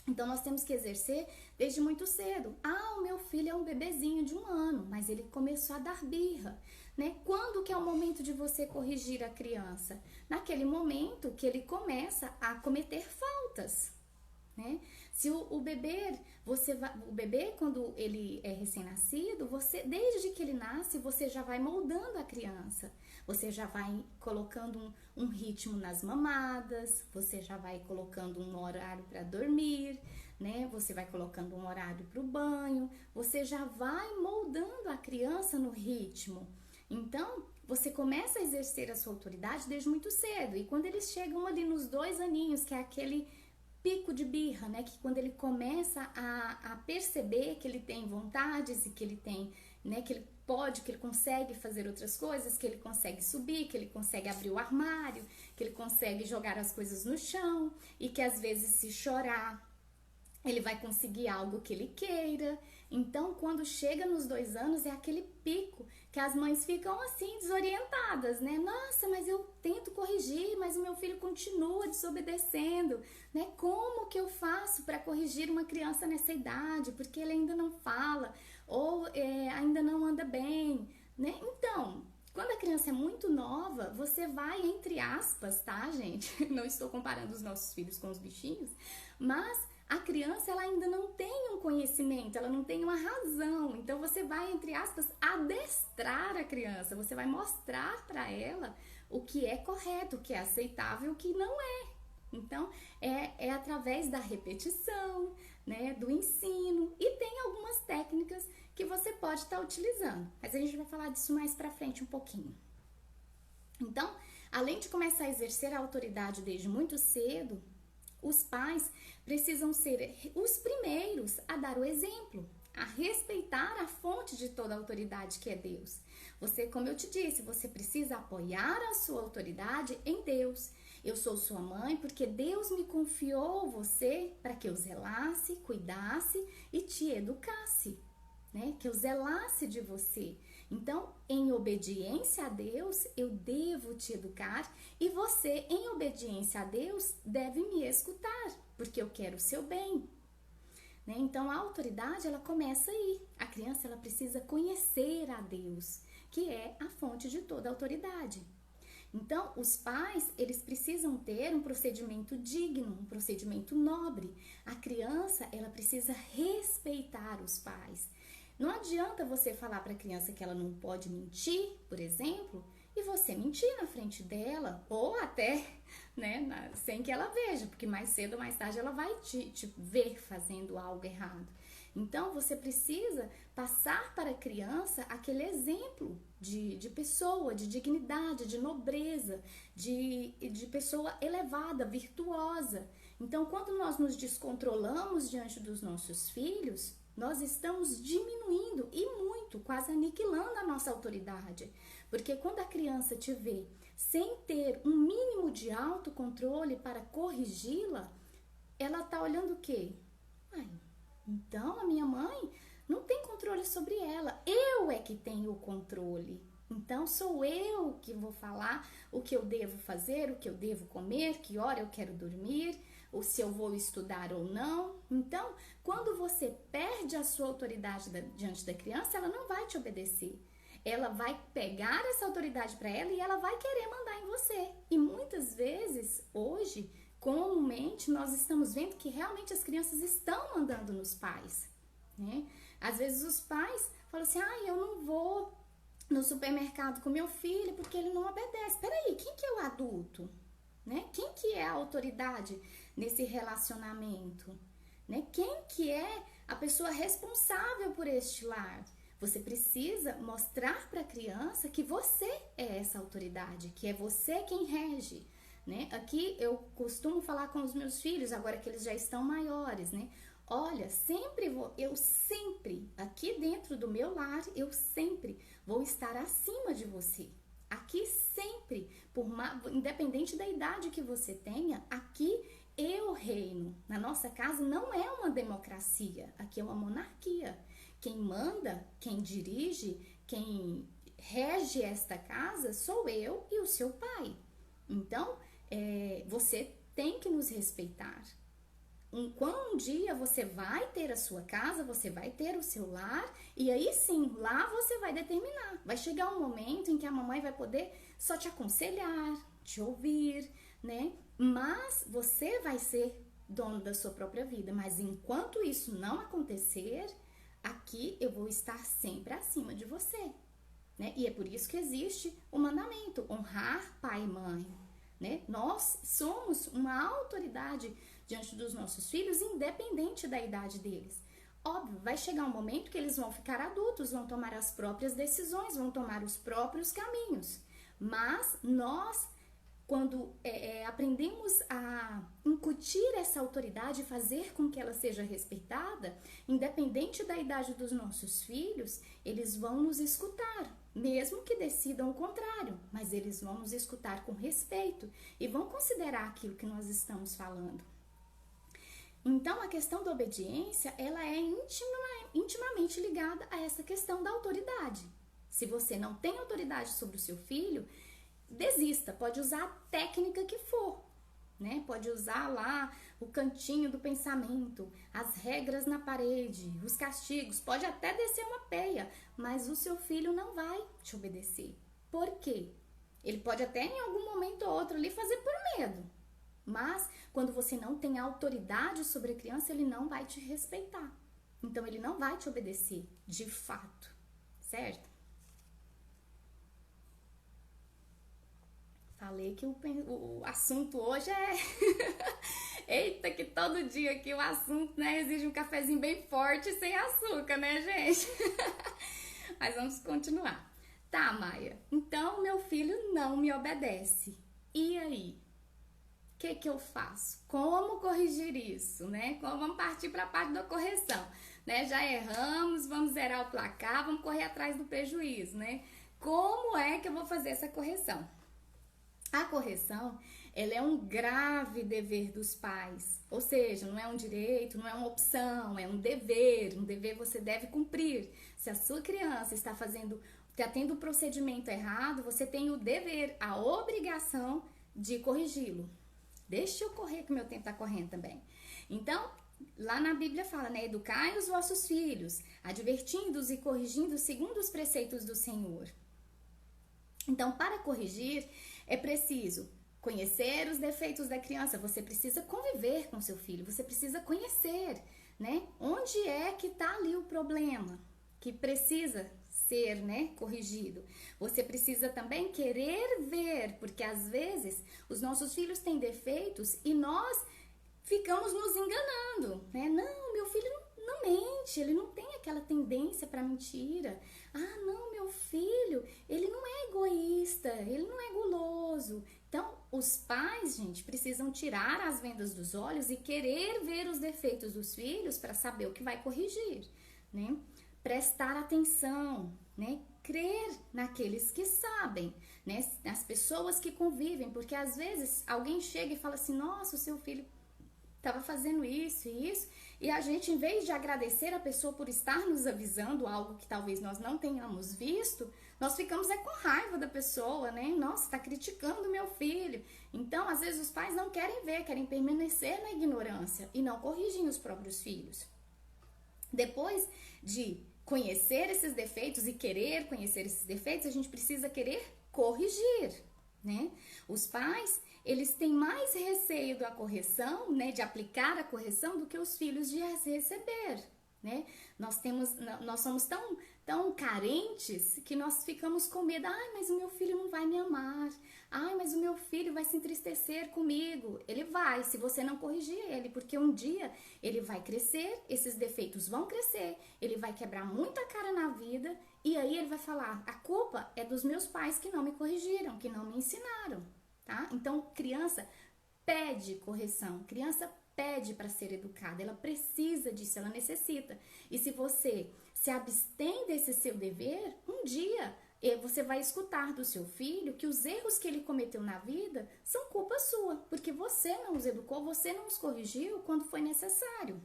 Então, nós temos que exercer desde muito cedo. Ah, o meu filho é um bebezinho de 1 ano, mas ele começou a dar birra, né? Quando que é o momento de você corrigir a criança? Naquele momento que ele começa a cometer faltas, né? Se o bebê, quando ele é recém-nascido, desde que ele nasce, você já vai moldando a criança. Você já vai colocando um ritmo nas mamadas, você já vai colocando um horário para dormir, né? Você vai colocando um horário para o banho, você já vai moldando a criança no ritmo. Então, você começa a exercer a sua autoridade desde muito cedo. E quando eles chegam ali nos 2 aninhos, que é aquele pico de birra, né? Que quando ele começa a perceber que ele tem vontades e que ele tem, né? Que ele pode, que ele consegue fazer outras coisas, que ele consegue subir, que ele consegue abrir o armário, que ele consegue jogar as coisas no chão e que às vezes se chorar, ele vai conseguir algo que ele queira. Então, quando chega nos 2 anos, é aquele pico que as mães ficam assim, desorientadas, né? Nossa, mas eu tento corrigir, mas o meu filho continua desobedecendo, né? Como que eu faço para corrigir uma criança nessa idade? Porque ele ainda não fala, ou ainda não anda bem, né? Então, quando a criança é muito nova, você vai, entre aspas, tá, gente? Não estou comparando os nossos filhos com os bichinhos, mas a criança, ela ainda não tem um conhecimento, ela não tem uma razão. Então, você vai, entre aspas, adestrar a criança. Você vai mostrar para ela o que é correto, o que é aceitável, o que não é. Então, é através da repetição, né, do ensino. E tem algumas técnicas que você pode estar utilizando. Mas a gente vai falar disso mais pra frente um pouquinho. Então, além de começar a exercer a autoridade desde muito cedo, os pais precisam ser os primeiros a dar o exemplo, a respeitar a fonte de toda a autoridade que é Deus. Você, como eu te disse, você precisa apoiar a sua autoridade em Deus. Eu sou sua mãe porque Deus me confiou você para que eu zelasse, cuidasse e te educasse, né? Que eu zelasse de você. Então, em obediência a Deus, eu devo te educar e você, em obediência a Deus, deve me escutar, porque eu quero o seu bem. Né? Então, a autoridade, ela começa aí. A criança, ela precisa conhecer a Deus, que é a fonte de toda a autoridade. Então, os pais, eles precisam ter um procedimento digno, um procedimento nobre. A criança, ela precisa respeitar os pais. Não adianta você falar para a criança que ela não pode mentir, por exemplo, e você mentir na frente dela, ou até, né, sem que ela veja, porque mais cedo ou mais tarde ela vai te ver fazendo algo errado. Então, você precisa passar para a criança aquele exemplo de pessoa, de dignidade, de nobreza, de pessoa elevada, virtuosa. Então, quando nós nos descontrolamos diante dos nossos filhos, nós estamos diminuindo e muito, quase aniquilando a nossa autoridade. Porque quando a criança te vê sem ter um mínimo de autocontrole para corrigi-la, ela tá olhando o quê? Então a minha mãe não tem controle sobre ela. Eu é que tenho o controle. Então sou eu que vou falar o que eu devo fazer, o que eu devo comer, que hora eu quero dormir, ou se eu vou estudar ou não. Então, quando você perde a sua autoridade diante da criança, ela não vai te obedecer. Ela vai pegar essa autoridade para ela e ela vai querer mandar em você. E muitas vezes, hoje, comumente nós estamos vendo que realmente as crianças estão mandando nos pais, né? Às vezes os pais falam assim, eu não vou no supermercado com meu filho porque ele não obedece. Peraí, quem que é o adulto? Né? Quem que é a autoridade nesse relacionamento? Né? Quem que é a pessoa responsável por este lar? Você precisa mostrar para a criança que você é essa autoridade, que é você quem rege, né? Aqui eu costumo falar com os meus filhos, agora que eles já estão maiores, né? Olha, eu sempre, aqui dentro do meu lar, eu sempre vou estar acima de você. Aqui sempre, independente da idade que você tenha, aqui eu reino. Na nossa casa não é uma democracia, aqui é uma monarquia. Quem manda, quem dirige, quem rege esta casa sou eu e o seu pai. Então, você tem que nos respeitar. Um dia você vai ter a sua casa, você vai ter o seu lar, e aí sim, lá você vai determinar. Vai chegar um momento em que a mamãe vai poder só te aconselhar, te ouvir, né? Mas você vai ser dono da sua própria vida. Mas enquanto isso não acontecer, aqui eu vou estar sempre acima de você, né? E é por isso que existe o mandamento, honrar pai e mãe, né? Nós somos uma autoridade diante dos nossos filhos, independente da idade deles. Óbvio, vai chegar um momento que eles vão ficar adultos, vão tomar as próprias decisões, vão tomar os próprios caminhos. Mas nós, quando aprendemos a incutir essa autoridade, fazer com que ela seja respeitada, independente da idade dos nossos filhos, eles vão nos escutar, mesmo que decidam o contrário, mas eles vão nos escutar com respeito e vão considerar aquilo que nós estamos falando. Então, a questão da obediência, ela é intimamente ligada a essa questão da autoridade. Se você não tem autoridade sobre o seu filho, desista, pode usar a técnica que for, né? Pode usar lá o cantinho do pensamento, as regras na parede, os castigos, pode até descer uma peia, mas o seu filho não vai te obedecer. Por quê? Ele pode até em algum momento ou outro ali fazer por medo, mas quando você não tem autoridade sobre a criança, ele não vai te respeitar. Então ele não vai te obedecer de fato, certo? Falei que o assunto hoje é... Eita, que todo dia aqui o assunto, né, exige um cafezinho bem forte sem açúcar, né, gente? Mas vamos continuar. Tá, Maia, então meu filho não me obedece. E aí? O que eu faço? Como corrigir isso, né? Vamos partir para a parte da correção, né? Já erramos, vamos zerar o placar, vamos correr atrás do prejuízo, né? Como é que eu vou fazer essa correção? A correção, ela é um grave dever dos pais, ou seja, não é um direito, não é uma opção, é um dever você deve cumprir. Se a sua criança está tendo o procedimento errado, você tem o dever, a obrigação de corrigi-lo. Deixa eu correr que meu tempo está correndo também. Então, lá na Bíblia fala, né? Educai os vossos filhos, advertindo-os e corrigindo segundo os preceitos do Senhor. Então, para corrigir, é preciso conhecer os defeitos da criança, você precisa conviver com seu filho, você precisa conhecer, né? Onde é que está ali o problema que precisa ser, né, corrigido. Você precisa também querer ver, porque às vezes os nossos filhos têm defeitos e nós ficamos nos enganando, né? Não, meu filho não mente, ele não tem aquela tendência para mentira. Ah, não, meu filho, ele não é egoísta, ele não é guloso. Então, os pais, gente, precisam tirar as vendas dos olhos e querer ver os defeitos dos filhos para saber o que vai corrigir, né? Prestar atenção, né? Crer naqueles que sabem, né? Nas pessoas que convivem, porque às vezes alguém chega e fala assim, nossa, o seu filho estava fazendo isso e isso, e a gente, em vez de agradecer a pessoa por estar nos avisando algo que talvez nós não tenhamos visto, nós ficamos com raiva da pessoa, né? Nossa, está criticando meu filho. Então, às vezes os pais não querem ver, querem permanecer na ignorância e não corrigem os próprios filhos. Depois de conhecer esses defeitos e querer conhecer esses defeitos, a gente precisa querer corrigir, né? Os pais, eles têm mais receio da correção, né, de aplicar a correção, do que os filhos de as receber, né? Nós somos tão carentes que nós ficamos com medo. Ai, mas o meu filho não vai me amar. Ai, mas o meu filho vai se entristecer comigo. Ele vai, se você não corrigir ele, porque um dia ele vai crescer, esses defeitos vão crescer, ele vai quebrar muita cara na vida, e aí ele vai falar: a culpa é dos meus pais que não me corrigiram, que não me ensinaram, tá? Então, criança pede correção, criança pede para ser educada, ela precisa disso, ela necessita. E se você se abstém desse seu dever, um dia você vai escutar do seu filho que os erros que ele cometeu na vida são culpa sua, porque você não os educou, você não os corrigiu quando foi necessário.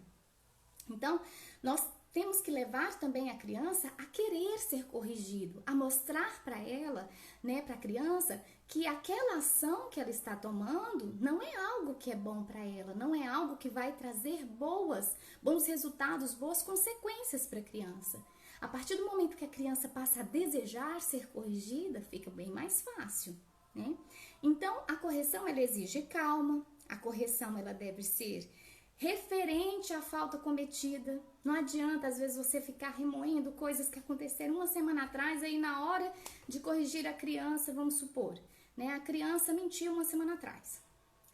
Então, nós temos que levar também a criança a querer ser corrigido, a mostrar para ela, né, para a criança, que aquela ação que ela está tomando não é algo que é bom para ela, não é algo que vai trazer bons resultados, boas consequências para a criança. A partir do momento que a criança passa a desejar ser corrigida, fica bem mais fácil, né? Então, a correção, ela exige calma, a correção, ela deve ser referente à falta cometida. Não adianta, às vezes, você ficar remoendo coisas que aconteceram uma semana atrás, aí na hora de corrigir a criança, vamos supor, né? A criança mentiu uma semana atrás.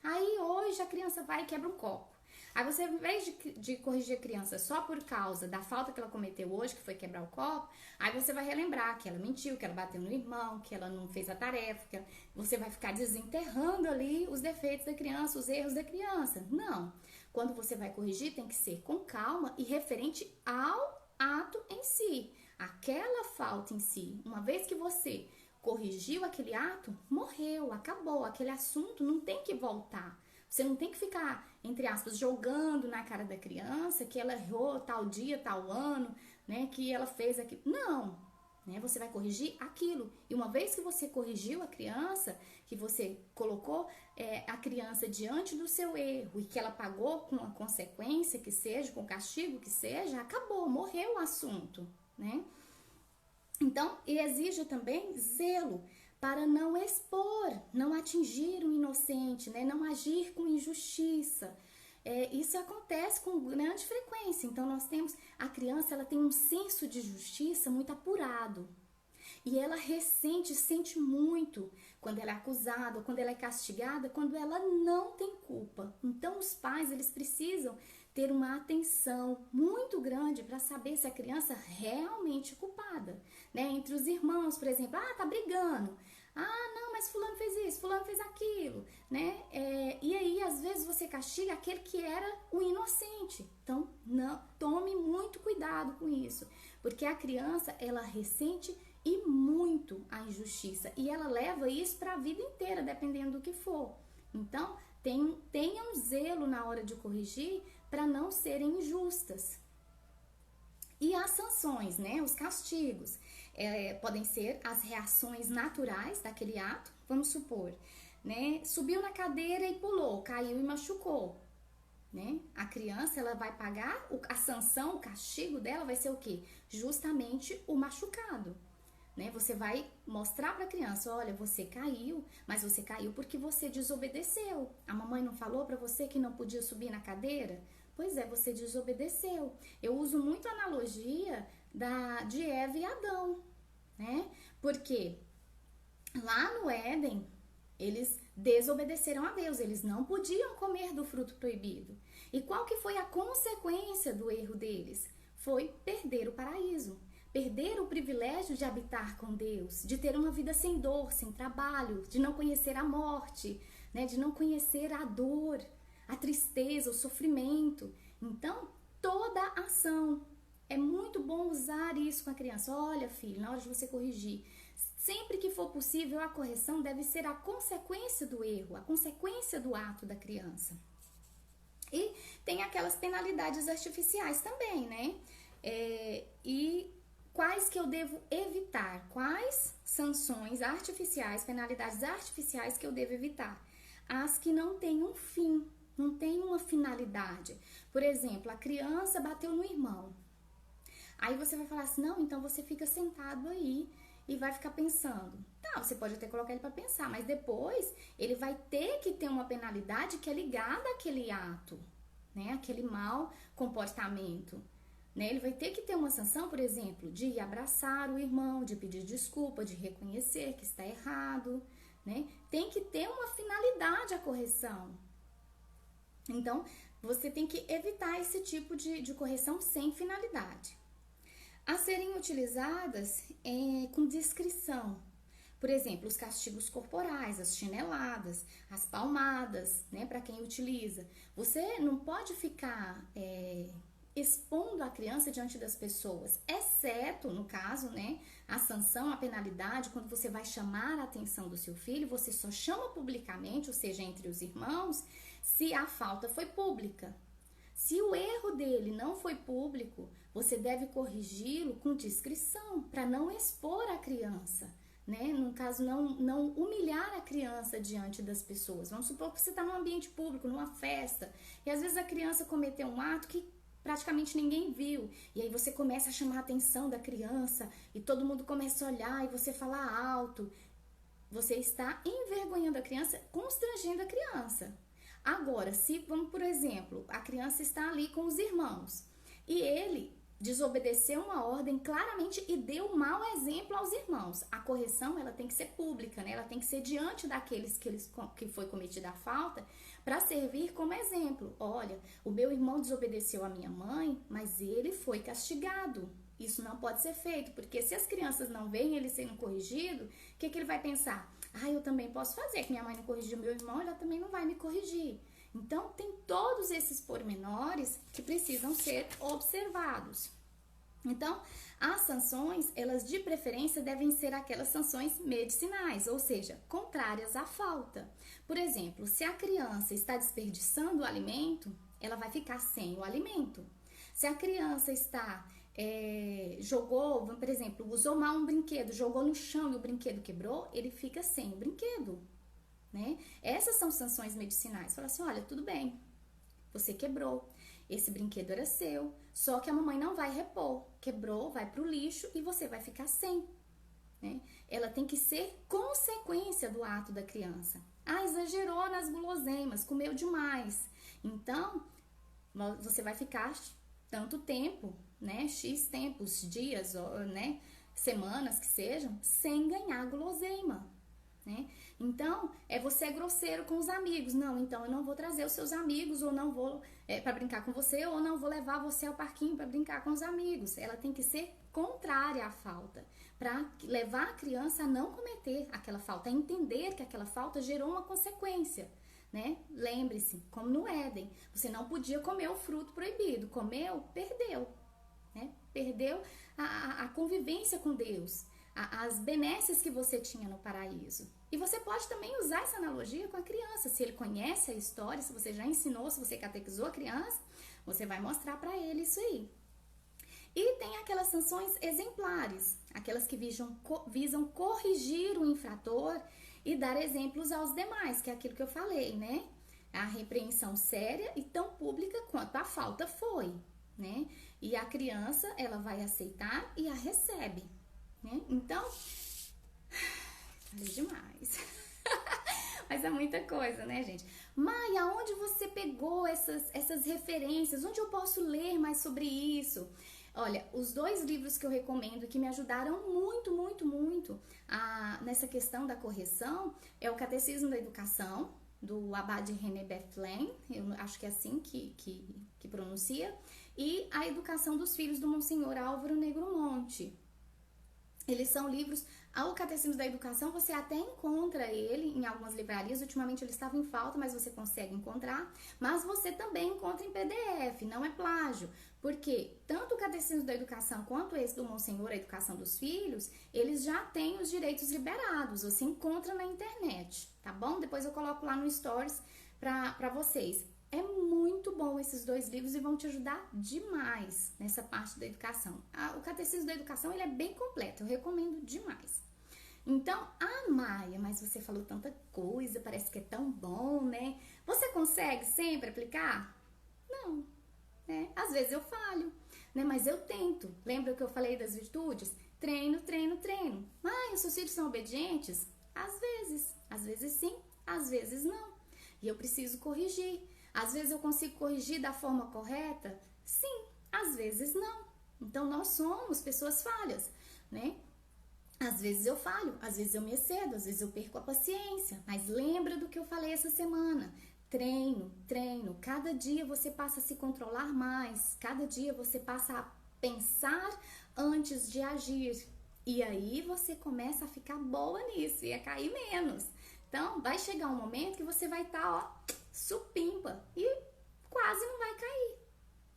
Aí, hoje, a criança vai e quebra um copo. Aí você, em vez de corrigir a criança só por causa da falta que ela cometeu hoje, que foi quebrar o copo, aí você vai relembrar que ela mentiu, que ela bateu no irmão, que ela não fez a tarefa, você vai ficar desenterrando ali os defeitos da criança, os erros da criança. Não. Quando você vai corrigir, tem que ser com calma e referente ao ato em si, aquela falta em si. Uma vez que você corrigiu aquele ato, morreu, acabou, aquele assunto não tem que voltar. Você não tem que ficar, entre aspas, jogando na cara da criança que ela errou tal dia, tal ano, né, que ela fez aquilo. Não, né, você vai corrigir aquilo. E uma vez que você corrigiu a criança, que você colocou a criança diante do seu erro e que ela pagou com a consequência que seja, com o castigo que seja, acabou, morreu o assunto, né? Então, exige também zelo para não expor, não atingir um inocente, né? Não agir com injustiça. Isso acontece com grande frequência. Então, nós temos, a criança, ela tem um senso de justiça muito apurado. E ela sente muito quando ela é acusada, quando ela é castigada, quando ela não tem culpa. Então, os pais, eles precisam ter uma atenção muito grande para saber se a criança realmente é culpada, né? Entre os irmãos, por exemplo, tá brigando. Não, mas fulano fez isso, fulano fez aquilo, né? E aí, às vezes, você castiga aquele que era o inocente. Então, não, tome muito cuidado com isso, porque a criança, ela ressente e muito a injustiça, e ela leva isso para a vida inteira, dependendo do que for. Então, tenha um zelo na hora de corrigir para não serem injustas. E as sanções, né? Os castigos, podem ser as reações naturais daquele ato. Vamos supor, né? Subiu na cadeira e pulou, caiu e machucou, né? A criança, ela vai pagar a sanção, o castigo dela vai ser o quê? Justamente o machucado. Né? Você vai mostrar para a criança: olha, você caiu, mas você caiu porque você desobedeceu. A mamãe não falou para você que não podia subir na cadeira? Pois é, você desobedeceu. Eu uso muito a analogia de Eva e Adão, né? Porque lá no Éden, eles desobedeceram a Deus, eles não podiam comer do fruto proibido. E qual que foi a consequência do erro deles? Foi perder o paraíso. Perder o privilégio de habitar com Deus, de ter uma vida sem dor, sem trabalho, de não conhecer a morte, né? De não conhecer a dor, a tristeza, o sofrimento. Então, toda ação, é muito bom usar isso com a criança. Olha, filho, na hora de você corrigir, sempre que for possível, a correção deve ser a consequência do erro, a consequência do ato da criança. E tem aquelas penalidades artificiais também, né? E quais que eu devo evitar? Quais sanções artificiais, penalidades artificiais que eu devo evitar? As que não têm um fim, não têm uma finalidade. Por exemplo, a criança bateu no irmão. Aí você vai falar assim: não, então você fica sentado aí e vai ficar pensando. Tá, você pode até colocar ele para pensar, mas depois ele vai ter que ter uma penalidade que é ligada àquele ato, né? Aquele mau comportamento. Né? Ele vai ter que ter uma sanção, por exemplo, de abraçar o irmão, de pedir desculpa, de reconhecer que está errado. Né? Tem que ter uma finalidade a correção. Então, você tem que evitar esse tipo de correção sem finalidade. A serem utilizadas com discrição. Por exemplo, os castigos corporais, as chineladas, as palmadas, né, para quem utiliza. Você não pode ficar expondo a criança diante das pessoas, exceto, no caso, né, a sanção, a penalidade, quando você vai chamar a atenção do seu filho, você só chama publicamente, ou seja, entre os irmãos, se a falta foi pública. Se o erro dele não foi público, você deve corrigi-lo com discrição, para não expor a criança, né? No caso, não humilhar a criança diante das pessoas. Vamos supor que você está num ambiente público, numa festa, e às vezes a criança cometeu um ato que praticamente ninguém viu, e aí você começa a chamar a atenção da criança, e todo mundo começa a olhar, e você fala alto. Você está envergonhando a criança, constrangendo a criança. Agora, se, vamos por exemplo, a criança está ali com os irmãos e ele desobedeceu uma ordem claramente e deu um mau exemplo aos irmãos, a correção ela tem que ser pública, né? Ela tem que ser diante daqueles que foi cometida a falta, para servir como exemplo. Olha, o meu irmão desobedeceu a minha mãe, mas ele foi castigado. Isso não pode ser feito, porque se as crianças não veem ele sendo corrigido, o que ele vai pensar? Eu também posso fazer, que minha mãe não corrigiu meu irmão, ela também não vai me corrigir. Então, tem todos esses pormenores que precisam ser observados. Então, as sanções, elas de preferência devem ser aquelas sanções medicinais, ou seja, contrárias à falta. Por exemplo, se a criança está desperdiçando o alimento, ela vai ficar sem o alimento. Se a criança está jogou, por exemplo, usou mal um brinquedo, jogou no chão e o brinquedo quebrou, ele fica sem o brinquedo, né? Essas são sanções medicinais. Fala assim, olha, tudo bem, você quebrou, esse brinquedo era seu, só que a mamãe não vai repor, quebrou, vai pro lixo e você vai ficar sem, né? Ela tem que ser consequência do ato da criança. Exagerou nas guloseimas, comeu demais, então você vai ficar tanto tempo, né, X tempos, dias, né, semanas que sejam, sem ganhar guloseima, né? Então, você é grosseiro com os amigos. Não, então eu não vou trazer os seus amigos, ou não vou para brincar com você, ou não vou levar você ao parquinho para brincar com os amigos. Ela tem que ser contrária à falta, para levar a criança a não cometer aquela falta, a entender que aquela falta gerou uma consequência. Né? Lembre-se, como no Éden, você não podia comer o fruto proibido, comeu, perdeu, né? Perdeu a convivência com Deus, as benesses que você tinha no paraíso. E você pode também usar essa analogia com a criança. Se ele conhece a história, se você já ensinou, se você catequizou a criança, você vai mostrar para ele isso aí. E tem aquelas sanções exemplares, aquelas que visam corrigir o infrator e dar exemplos aos demais, que é aquilo que eu falei, né? A repreensão séria e tão pública quanto a falta foi, né? E a criança, ela vai aceitar e a recebe, né? Então, falei demais. Mas é muita coisa, né, gente? Maia, onde você pegou essas referências? Onde eu posso ler mais sobre isso? Olha, os 2 livros que eu recomendo que me ajudaram muito, muito, muito nessa questão da correção é o Catecismo da Educação, do Abade René Bethlen, eu acho que é assim que pronuncia, e A Educação dos Filhos, do Monsenhor Álvaro Negromonte. Eles são livros, o Catecismo da Educação, você até encontra ele em algumas livrarias, ultimamente ele estava em falta, mas você consegue encontrar, mas você também encontra em PDF, não é plágio, porque tanto o Catecismo da Educação quanto esse do Monsenhor, A Educação dos Filhos, eles já têm os direitos liberados, você encontra na internet, tá bom? Depois eu coloco lá no Stories para vocês. É muito bom esses 2 livros e vão te ajudar demais nessa parte da educação. O Catecismo da Educação, ele é bem completo, eu recomendo demais. Então, Maia, mas você falou tanta coisa, parece que é tão bom, né? Você consegue sempre aplicar? Não, né? Às vezes eu falho, né? Mas eu tento. Lembra que eu falei das virtudes? Treino, treino, treino. Os seus filhos são obedientes? Às vezes sim, às vezes não. E eu preciso corrigir. Às vezes eu consigo corrigir da forma correta? Sim, às vezes não. Então nós somos pessoas falhas, né? Às vezes eu falho, às vezes eu me excedo, às vezes eu perco a paciência. Mas lembra do que eu falei essa semana? Treino, treino. Cada dia você passa a se controlar mais. Cada dia você passa a pensar antes de agir. E aí você começa a ficar boa nisso e a cair menos. Então, vai chegar um momento que você vai estar, supimpa e quase não vai cair.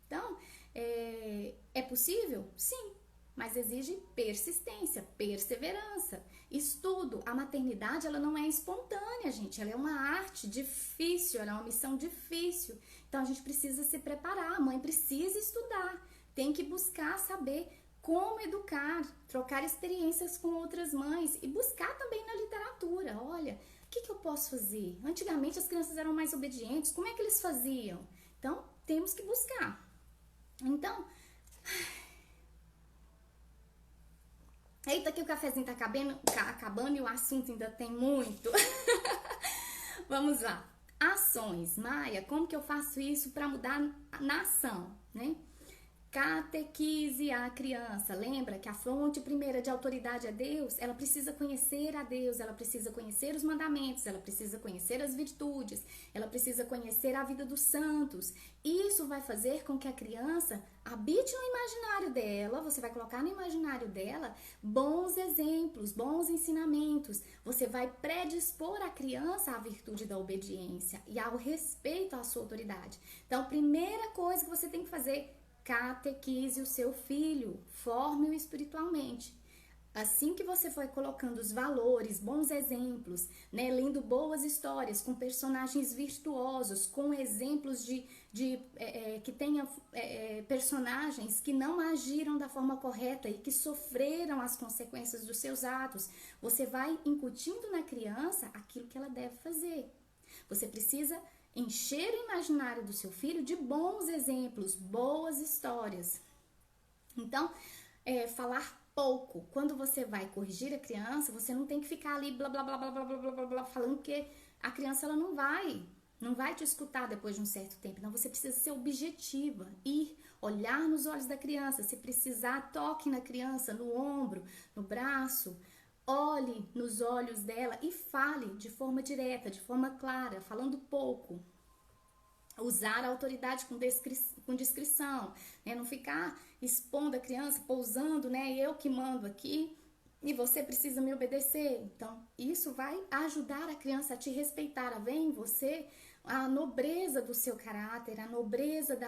Então, é possível? Sim, mas exige persistência, perseverança, estudo. A maternidade, ela não é espontânea, gente. Ela é uma arte difícil, ela é uma missão difícil. Então, a gente precisa se preparar, a mãe precisa estudar, tem que buscar saber como educar, trocar experiências com outras mães e buscar também na literatura. Olha, o que eu posso fazer? Antigamente as crianças eram mais obedientes, como é que eles faziam? Então, temos que buscar. Então, eita que o cafezinho tá acabando e o assunto ainda tem muito. Vamos lá. Ações. Maia, como que eu faço isso para mudar na ação, né? Catequize a criança. Lembra que a fonte primeira de autoridade é Deus? Ela precisa conhecer a Deus, ela precisa conhecer os mandamentos, ela precisa conhecer as virtudes, ela precisa conhecer a vida dos santos. Isso vai fazer com que a criança habite no imaginário dela, você vai colocar no imaginário dela bons exemplos, bons ensinamentos. Você vai predispor a criança à virtude da obediência e ao respeito à sua autoridade. Então, a primeira coisa que você tem que fazer, catequize o seu filho, forme-o espiritualmente. Assim que você for colocando os valores, bons exemplos, né, lendo boas histórias com personagens virtuosos, com exemplos que tenha personagens que não agiram da forma correta e que sofreram as consequências dos seus atos, você vai incutindo na criança aquilo que ela deve fazer. Você precisa encher o imaginário do seu filho de bons exemplos, boas histórias. Então, falar pouco. Quando você vai corrigir a criança, você não tem que ficar ali blá blá blá blá blá blá blá, blá falando, que a criança ela não vai te escutar depois de um certo tempo. Então, você precisa ser objetiva, olhar nos olhos da criança. Se precisar, toque na criança, no ombro, no braço. Olhe nos olhos dela e fale de forma direta, de forma clara, falando pouco. Usar a autoridade com discrição, né? Não ficar expondo a criança, pousando, né? Eu que mando aqui e você precisa me obedecer. Então, isso vai ajudar a criança a te respeitar, a ver em você a nobreza do seu caráter, a nobreza,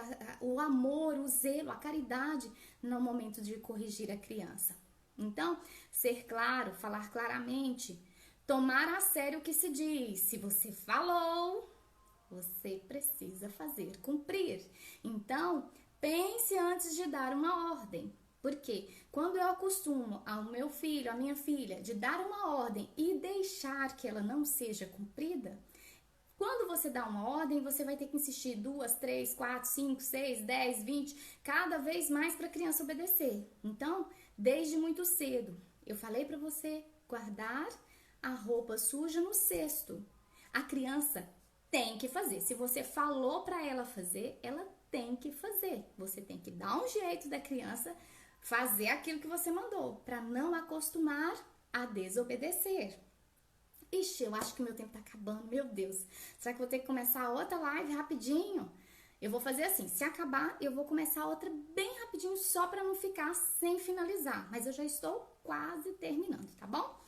o amor, o zelo, a caridade no momento de corrigir a criança. Então, ser claro, falar claramente, tomar a sério o que se diz. Se você falou, você precisa fazer cumprir. Então, pense antes de dar uma ordem. Porque quando eu acostumo ao meu filho, à minha filha, de dar uma ordem e deixar que ela não seja cumprida, quando você dá uma ordem, você vai ter que insistir 2, 3, 4, 5, 6, 10, 20, cada vez mais para a criança obedecer. Então, desde muito cedo, eu falei para você guardar a roupa suja no cesto. A criança tem que fazer. Se você falou para ela fazer, ela tem que fazer. Você tem que dar um jeito da criança fazer aquilo que você mandou, para não acostumar a desobedecer. Ixi, eu acho que meu tempo tá acabando, meu Deus. Será que eu vou ter que começar outra live rapidinho? Eu vou fazer assim, se acabar, eu vou começar outra bem rapidinho, só para não ficar sem finalizar. Mas eu já estou quase terminando, tá bom?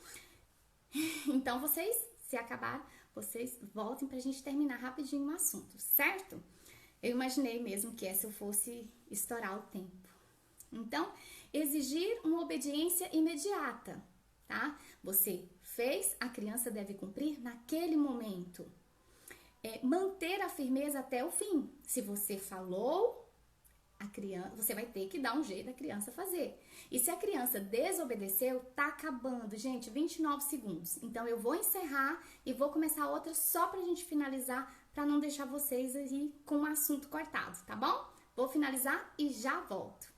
Então, vocês, se acabar, vocês voltem pra gente terminar rapidinho o assunto, certo? Eu imaginei mesmo que essa eu fosse estourar o tempo. Então, exigir uma obediência imediata, tá? Você fez, a criança deve cumprir naquele momento. Manter a firmeza até o fim. Se você falou, a criança, você vai ter que dar um jeito da criança fazer. E se a criança desobedeceu, tá acabando, gente, 29 segundos. Então eu vou encerrar e vou começar outra só pra gente finalizar, pra não deixar vocês aí com o assunto cortado, tá bom? Vou finalizar e já volto.